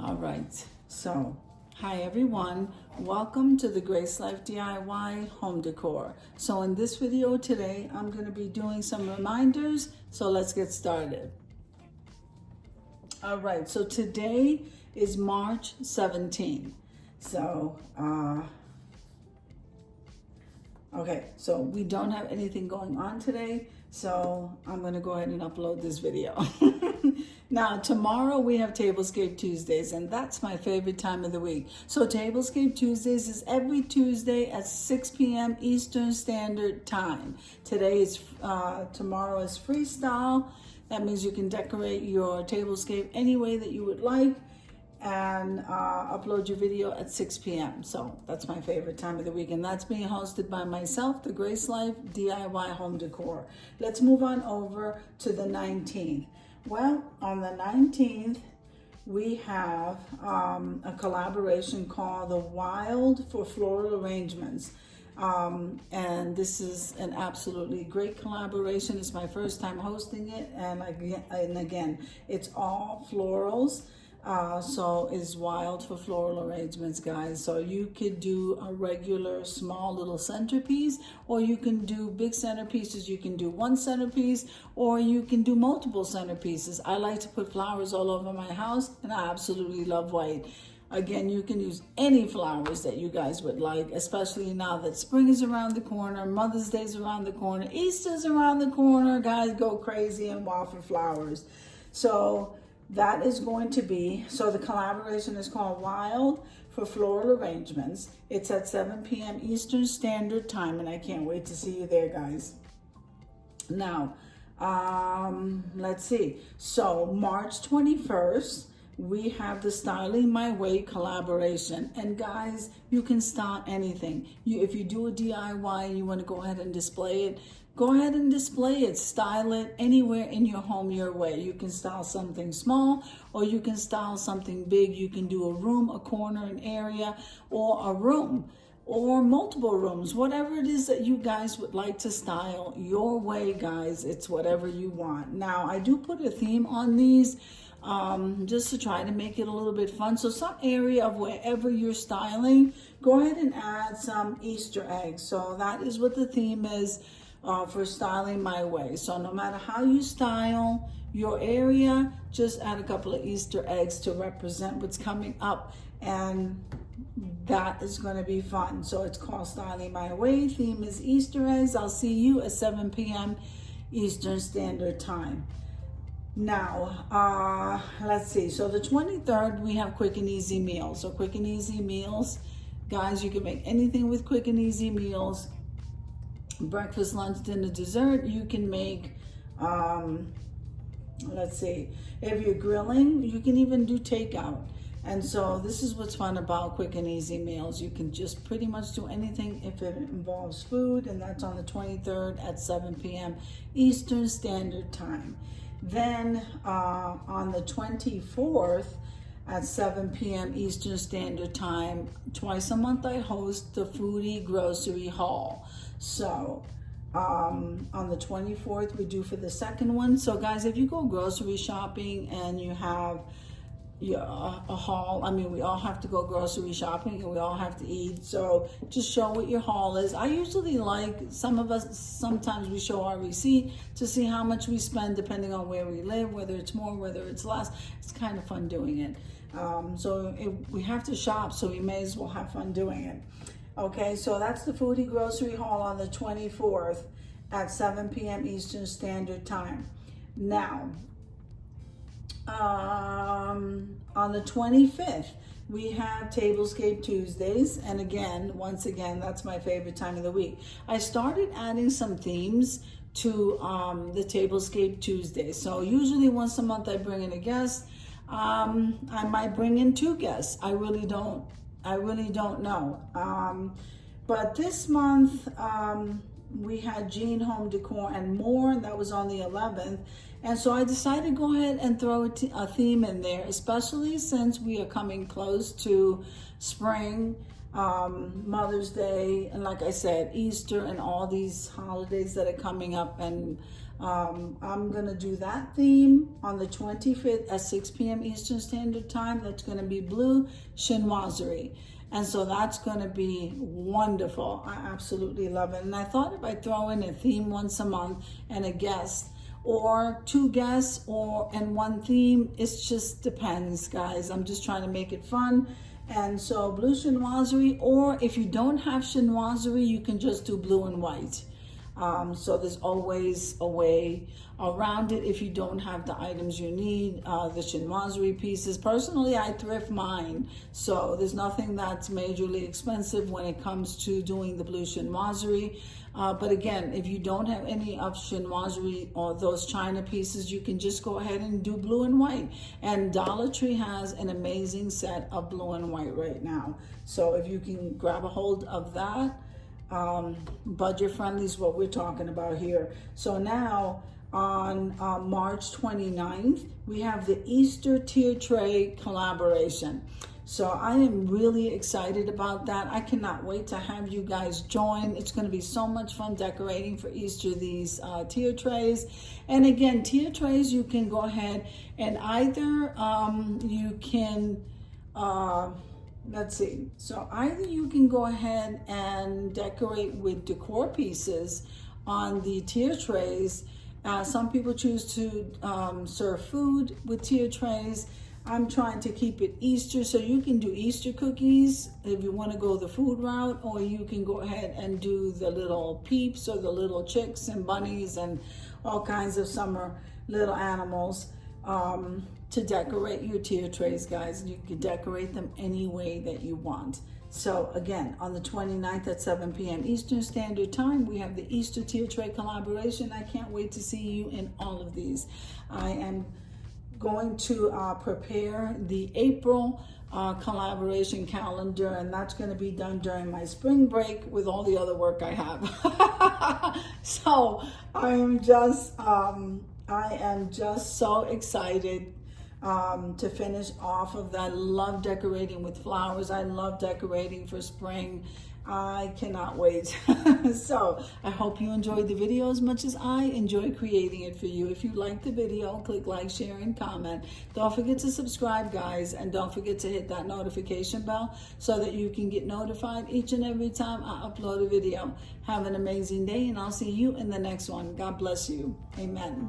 All right, so hi everyone, welcome to the Grace Life DIY home decor. So in this video today, I'm going to be doing some reminders, so let's get started. All right, so today is March 17th. So, okay, so we don't have anything going on today, so I'm going to go ahead and upload this video. Now, tomorrow we have Tablescape Tuesdays, and that's my favorite time of the week. So Tablescape Tuesdays is every Tuesday at 6 p.m. Eastern Standard Time. Tomorrow is freestyle. That means you can decorate your tablescape any way that you would like and upload your video at 6 p.m. So that's my favorite time of the week, and that's being hosted by myself, the Grace Life DIY Home Decor. Let's move on over to the 19th. Well, on the 19th, we have a collaboration called The Wild for Floral Arrangements. And this is an absolutely great collaboration. It's my first time hosting it. And again, it's all florals. So it's Wild for Floral Arrangements, guys. So you could do a regular small little centerpiece, or you can do big centerpieces. You can do one centerpiece, or you can do multiple centerpieces. I like to put flowers all over my house, and I absolutely love white. Again, you can use any flowers that you guys would like, especially now that spring is around the corner, Mother's Day is around the corner, Easter's around the corner. Guys, go crazy and wild for flowers. So that is going to be, so the collaboration is called Wild for Floral Arrangements. It's at 7 p.m. Eastern Standard Time, and I can't wait to see you there, guys. Now, let's see. So March 21st, we have the Styling My Way collaboration. And guys, you can style anything. If you do a DIY and you want to go ahead and display it, go ahead and display it. Style it anywhere in your home your way. You can style something small, or you can style something big. You can do a room, a corner, an area, or a room, or multiple rooms. Whatever it is that you guys would like to style your way, guys, it's whatever you want. Now, I do put a theme on these, just to try to make it a little bit fun. So some area of wherever you're styling, go ahead and add some Easter eggs. So that is what the theme is for Styling My Way. So no matter how you style your area, just add a couple of Easter eggs to represent what's coming up, and that is going to be fun. So it's called Styling My Way. Theme is Easter eggs. I'll see you at 7 p.m. Eastern Standard Time. Now, let's see. So the 23rd, we have Quick and Easy Meals. So Quick and Easy Meals, guys, you can make anything with Quick and Easy Meals. Breakfast, lunch, dinner, dessert. You can make, let's see, if you're grilling, you can even do takeout. And so this is what's fun about Quick and Easy Meals. You can just pretty much do anything if it involves food, and that's on the 23rd at 7 p.m. Eastern Standard Time. Then on the 24th at 7 p.m. Eastern Standard Time, twice a month I host the Foodie Grocery Haul. So on the 24th, we do for the second one. So guys, if you go grocery shopping and you have a haul, I mean, we all have to go grocery shopping and we all have to eat. So just show what your haul is. I usually like, sometimes we show our receipt to see how much we spend depending on where we live, whether it's more, whether it's less. It's kind of fun doing it. We have to shop, so we may as well have fun doing it. Okay, so that's the Foodie Grocery Haul on the 24th at 7 p.m. Eastern Standard Time. Now, on the 25th, we have Tablescape Tuesdays. And again, once again, that's my favorite time of the week. I started adding some themes to the Tablescape Tuesdays. So usually once a month I bring in a guest. I might bring in two guests. I really don't know. But this month, we had Jean Home Decor and More, and that was on the 11th. And so I decided to go ahead and throw a theme in there, especially since we are coming close to spring, Mother's Day, and like I said, Easter, and all these holidays that are coming up. And I'm gonna do that theme on the 25th at 6 p.m. Eastern Standard Time. That's gonna be blue chinoiserie. And so that's going to be wonderful. I absolutely love it. And I thought if I throw in a theme once a month and a guest, or two guests, and one theme, it just depends, guys. I'm just trying to make it fun. And so blue chinoiserie, or if you don't have chinoiserie, you can just do blue and white. So there's always a way around it if you don't have the items you need, the chinoiserie pieces. Personally, I thrift mine, so there's nothing that's majorly expensive when it comes to doing the blue chinoiserie. But again, if you don't have any of chinoiserie or those china pieces, you can just go ahead and do blue and white. And Dollar Tree has an amazing set of blue and white right now. So if you can grab a hold of that, budget friendly is what we're talking about here. So now on March 29th, we have the Easter tier tray collaboration. So I am really excited about that. I cannot wait to have you guys join. It's going to be so much fun decorating for Easter these tier trays. And again, tier trays, you can go ahead and either you can let's see. So either you can go ahead and decorate with decor pieces on the tier trays. Some people choose to serve food with tier trays. I'm trying to keep it Easter, so you can do Easter cookies if you want to go the food route, or you can go ahead and do the little peeps or the little chicks and bunnies and all kinds of summer little animals. To decorate your tier trays, guys. You can decorate them any way that you want. So again, on the 29th at 7 p.m. Eastern Standard Time, we have the Easter tier tray collaboration. I can't wait to see you in all of these. I am going to prepare the April collaboration calendar, and that's going to be done during my spring break with all the other work I have. So I am just so excited to finish off of that. I love decorating with flowers. I love decorating for spring. I cannot wait. So I hope you enjoyed the video as much as I enjoy creating it for you. If you like the video, click like, share, and comment. Don't forget to subscribe, guys, and don't forget to hit that notification bell so that you can get notified each and every time I upload a video. Have an amazing day, and I'll see you in the next one. God bless you. Amen.